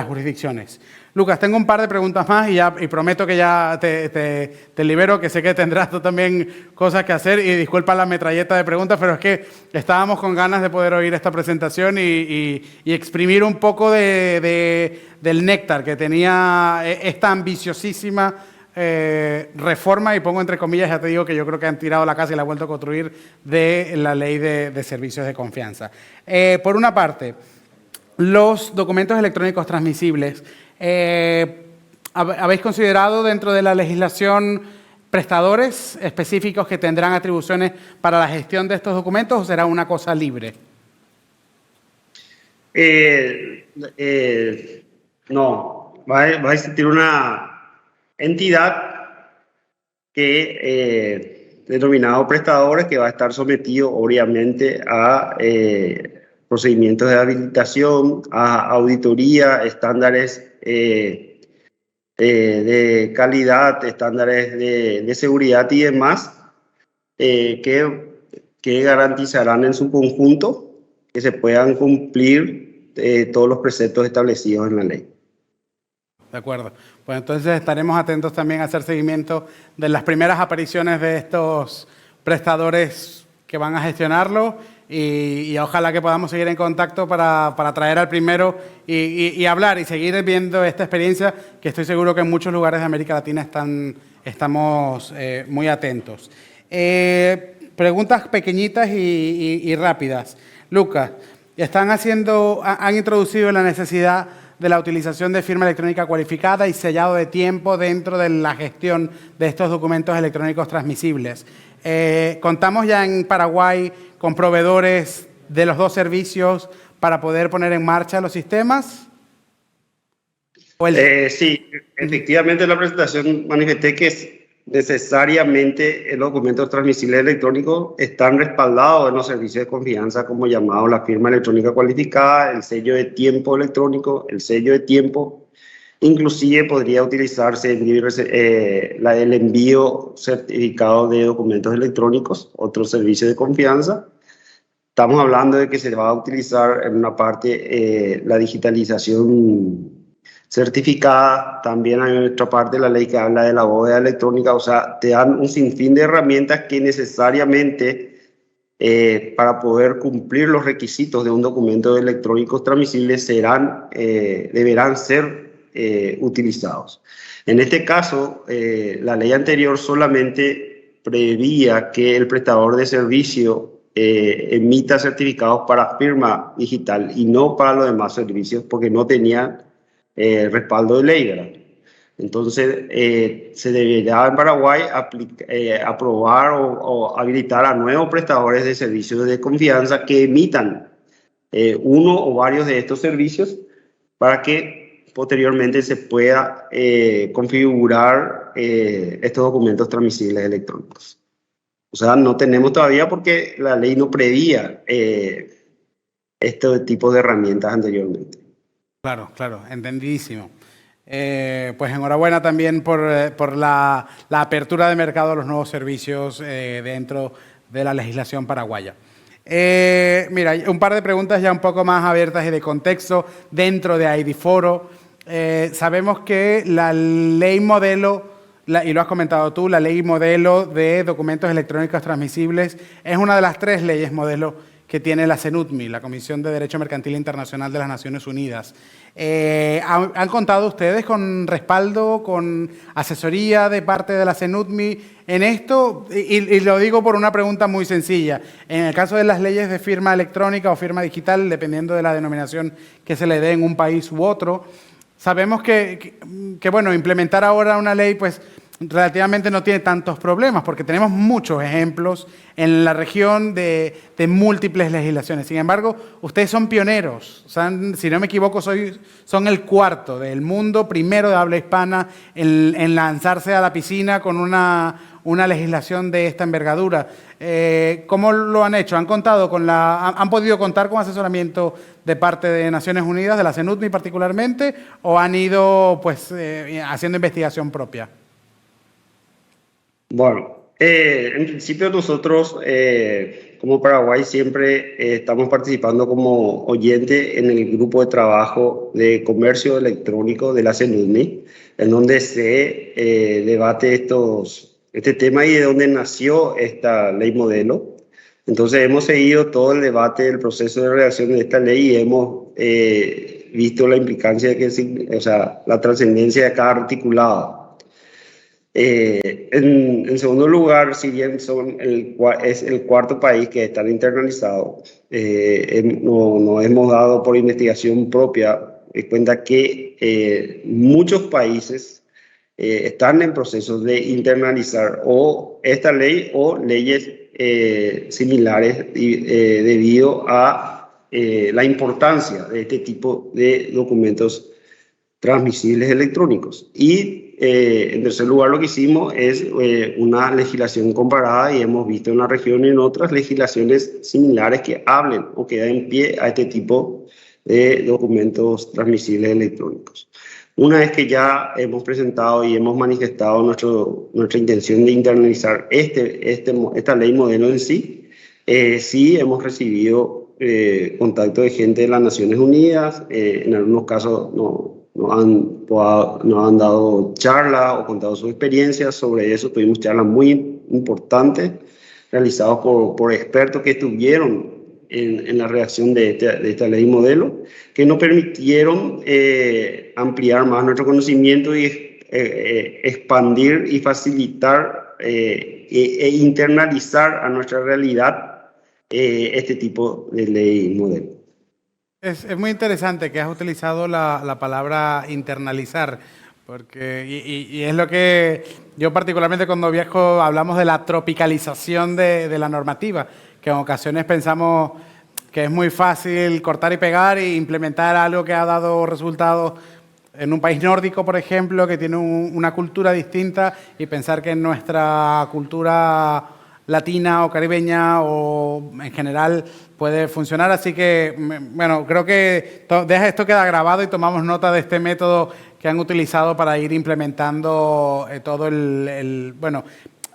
jurisdicciones. Lucas, tengo un par de preguntas más y prometo que ya te libero, que sé que tendrás tú también cosas que hacer y disculpa la metralleta de preguntas, pero es que estábamos con ganas de poder oír esta presentación y exprimir un poco del néctar que tenía esta ambiciosísima reforma, y pongo entre comillas, ya te digo que yo creo que han tirado la casa y la han vuelto a construir, de la ley de servicios de confianza. Por una parte, los documentos electrónicos transmisibles, ¿habéis considerado dentro de la legislación prestadores específicos que tendrán atribuciones para la gestión de estos documentos o será una cosa libre? No, va a existir una entidad denominado prestadores, que va a estar sometido obviamente a procedimientos de habilitación, a auditoría, estándares de calidad, estándares de seguridad y demás, que garantizarán en su conjunto que se puedan cumplir todos los preceptos establecidos en la ley. De acuerdo. Pues entonces estaremos atentos también a hacer seguimiento de las primeras apariciones de estos prestadores que van a gestionarlo y ojalá que podamos seguir en contacto para traer al primero y hablar y seguir viendo esta experiencia que estoy seguro que en muchos lugares de América Latina estamos muy atentos. Preguntas pequeñitas y rápidas. Lucas, han introducido la necesidad de la utilización de firma electrónica cualificada y sellado de tiempo dentro de la gestión de estos documentos electrónicos transmisibles. Contamos ya en Paraguay con proveedores de los dos servicios para poder poner en marcha los sistemas. Sí, efectivamente en la presentación manifesté que necesariamente los documentos transmisibles electrónicos están respaldados en los servicios de confianza como llamado la firma electrónica cualificada, el sello de tiempo electrónico, el sello de tiempo. Inclusive podría utilizarse el envío certificado de documentos electrónicos, otro servicio de confianza. Estamos hablando de que se va a utilizar en una parte la digitalización certificada. También hay otra parte de la ley que habla de la bóveda electrónica. O sea, te dan un sinfín de herramientas que necesariamente para poder cumplir los requisitos de un documento electrónico transmisible deberán ser utilizados. En este caso, la ley anterior solamente preveía que el prestador de servicio emita certificados para firma digital y no para los demás servicios porque no tenían respaldo de ley, ¿verdad? Entonces, se deberá en Paraguay aprobar o habilitar a nuevos prestadores de servicios de confianza que emitan uno o varios de estos servicios para que posteriormente se pueda configurar estos documentos transmisibles electrónicos. O sea, no tenemos todavía porque la ley no preveía este tipo de herramientas anteriormente. Claro, entendidísimo. Pues enhorabuena también por la apertura de mercado a los nuevos servicios dentro de la legislación paraguaya. Mira, un par de preguntas ya un poco más abiertas y de contexto dentro de IDForo. Sabemos que la ley modelo, y lo has comentado tú, la ley modelo de documentos electrónicos transmisibles es una de las 3 leyes modelo que tiene la CENUTMI, la Comisión de Derecho Mercantil Internacional de las Naciones Unidas. ¿Han contado ustedes con respaldo, con asesoría de parte de la CENUTMI en esto? Y lo digo por una pregunta muy sencilla. En el caso de las leyes de firma electrónica o firma digital, dependiendo de la denominación que se le dé en un país u otro, sabemos que bueno, implementar ahora una ley, pues, relativamente no tiene tantos problemas, porque tenemos muchos ejemplos en la región de múltiples legislaciones. Sin embargo, ustedes son pioneros. O sea, si no me equivoco, son el 4º del mundo, primero de habla hispana, en lanzarse a la piscina con una legislación de esta envergadura. ¿Cómo lo han hecho? ¿Han podido contar con asesoramiento de parte de Naciones Unidas, de la CENUTMI particularmente, o han ido pues haciendo investigación propia? Bueno, en principio nosotros como Paraguay siempre estamos participando como oyente en el grupo de trabajo de comercio electrónico de la CENUTMI, en donde se debate este tema y de donde nació esta ley modelo. Entonces hemos seguido todo el debate del proceso de redacción de esta ley y hemos visto la implicancia, la trascendencia de cada articulado. En segundo lugar, si bien es el 4º país que están internalizados, no hemos dado por investigación propia cuenta que muchos países están en proceso de internalizar o esta ley o leyes similares debido a la importancia de este tipo de documentos transmisibles electrónicos. Y en tercer lugar, lo que hicimos es una legislación comparada y hemos visto en la región y en otras legislaciones similares que hablen o que den pie a este tipo de documentos transmisibles electrónicos. Una vez que ya hemos presentado y hemos manifestado nuestra intención de internalizar esta ley modelo en sí, sí hemos recibido contacto de gente de las Naciones Unidas, en algunos casos nos han dado charlas o contado sus experiencias sobre eso. Tuvimos charlas muy importantes realizadas por expertos que estuvieron en la redacción de esta ley modelo, que nos permitieron ampliar más nuestro conocimiento y expandir y facilitar e internalizar a nuestra realidad este tipo de ley modelo. Es muy interesante que has utilizado la palabra internalizar, porque, y es lo que yo particularmente cuando viajo hablamos de la tropicalización de la normativa, que en ocasiones pensamos que es muy fácil cortar y pegar e implementar algo que ha dado resultados en un país nórdico, por ejemplo, que tiene una cultura distinta, y pensar que en nuestra cultura latina o caribeña o en general puede funcionar. Así que, bueno, creo que esto queda grabado y tomamos nota de este método que han utilizado para ir implementando todo bueno,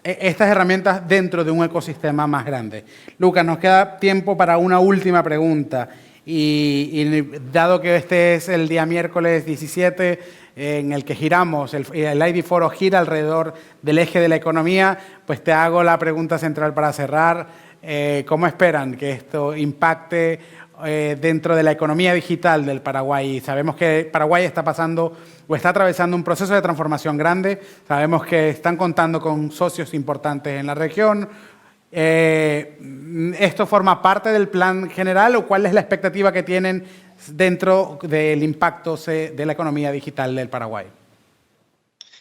estas herramientas dentro de un ecosistema más grande. Lucas, nos queda tiempo para una última pregunta. Y dado que este es el día miércoles 17 en el que giramos, el ID Foro gira alrededor del eje de la economía, pues te hago la pregunta central para cerrar. ¿Cómo esperan que esto impacte dentro de la economía digital del Paraguay? Sabemos que Paraguay está pasando o está atravesando un proceso de transformación grande. Sabemos que están contando con socios importantes en la región. ¿Esto forma parte del plan general o cuál es la expectativa que tienen dentro del impacto de la economía digital del Paraguay?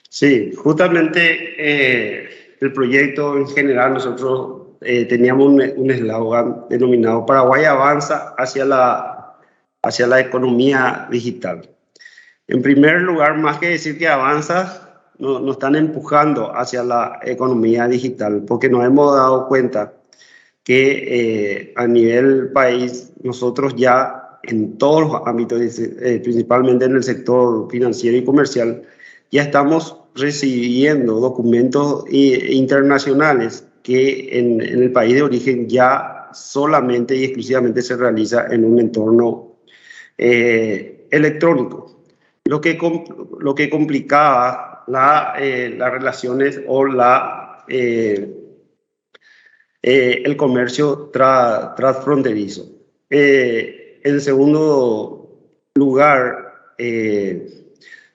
Sí, justamente el proyecto en general, nosotros teníamos un eslogan denominado Paraguay avanza hacia la economía digital. En primer lugar, más que decir que avanza, nos están empujando hacia la economía digital, porque nos hemos dado cuenta que a nivel país, nosotros ya en todos los ámbitos, principalmente en el sector financiero y comercial, ya estamos recibiendo documentos internacionales que en el país de origen ya solamente y exclusivamente se realiza en un entorno electrónico, lo que complicaba las relaciones o el comercio transfronterizo. En segundo lugar,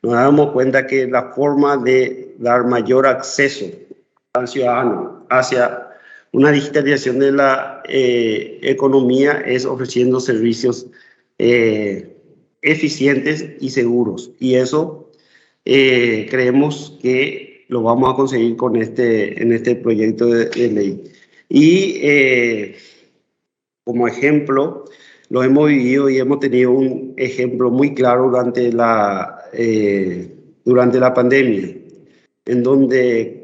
nos damos cuenta que la forma de dar mayor acceso al ciudadano hacia una digitalización de la economía es ofreciendo servicios eficientes y seguros. Y eso creemos que lo vamos a conseguir en este proyecto de ley. Y como ejemplo, lo hemos vivido y hemos tenido un ejemplo muy claro durante la pandemia, en donde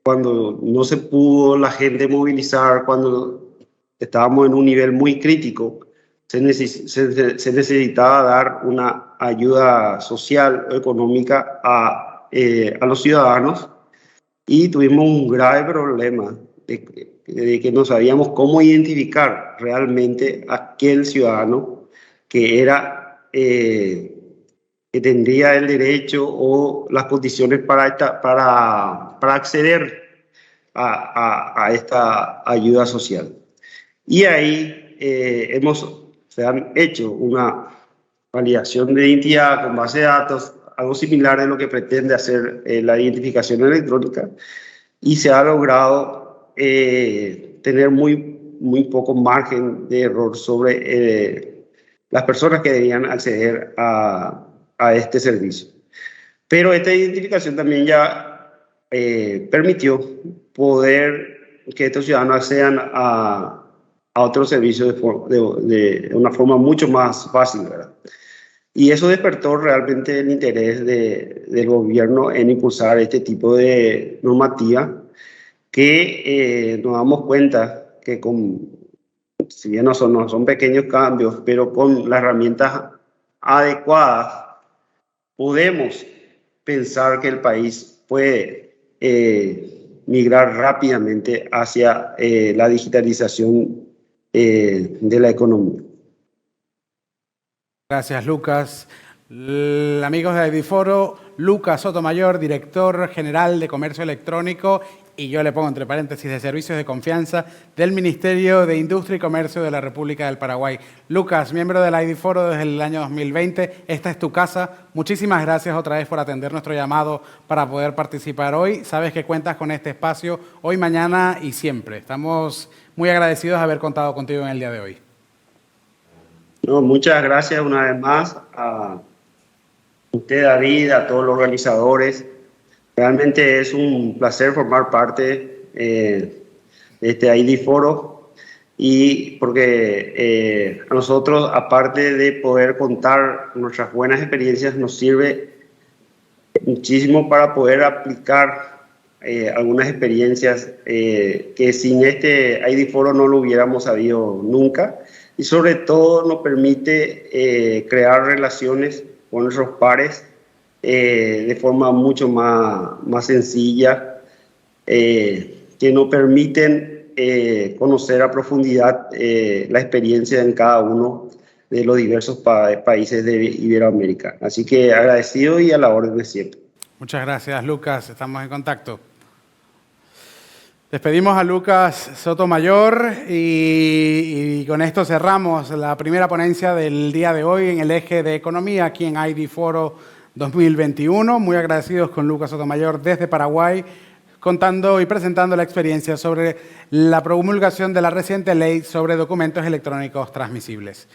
cuando no se pudo la gente movilizar, cuando estábamos en un nivel muy crítico, se necesitaba dar una ayuda social o económica a los ciudadanos, y tuvimos un grave problema de que no sabíamos cómo identificar realmente a aquel ciudadano que que tendría el derecho o las condiciones para acceder a esta ayuda social. Y ahí se han hecho una validación de identidad con base de datos, algo similar a lo que pretende hacer la identificación electrónica, y se ha logrado tener muy poco margen de error sobre las personas que debían acceder a este servicio. Pero esta identificación también ya permitió poder que estos ciudadanos accedan a otros servicios de una forma mucho más fácil, ¿verdad? Y eso despertó realmente el interés del gobierno en impulsar este tipo de normativa que nos damos cuenta que si bien no son pequeños cambios, pero con las herramientas adecuadas podemos pensar que el país puede migrar rápidamente hacia la digitalización de la economía. Gracias, Lucas. Amigos de IDIFORO, Lucas Sotomayor, director general de Comercio Electrónico, y yo le pongo entre paréntesis de Servicios de Confianza del Ministerio de Industria y Comercio de la República del Paraguay. Lucas, miembro del IDIFORO desde el año 2020, esta es tu casa. Muchísimas gracias otra vez por atender nuestro llamado para poder participar hoy. Sabes que cuentas con este espacio hoy, mañana y siempre. Estamos muy agradecidos de haber contado contigo en el día de hoy. No, muchas gracias una vez más a usted, David, a todos los organizadores. Realmente es un placer formar parte de este IDIFORO y porque a nosotros, aparte de poder contar nuestras buenas experiencias, nos sirve muchísimo para poder aplicar algunas experiencias que sin este IDIFORO no lo hubiéramos sabido nunca, y sobre todo nos permite crear relaciones con nuestros pares de forma mucho más sencilla, que nos permiten conocer a profundidad la experiencia en cada uno de los diversos países de Iberoamérica. Así que agradecido y a la orden de siempre. Muchas gracias, Lucas. Estamos en contacto. Despedimos a Lucas Sotomayor y con esto cerramos la primera ponencia del día de hoy en el eje de economía aquí en IDIFORO 2021. Muy agradecidos con Lucas Sotomayor desde Paraguay, contando y presentando la experiencia sobre la promulgación de la reciente ley sobre documentos electrónicos transmisibles.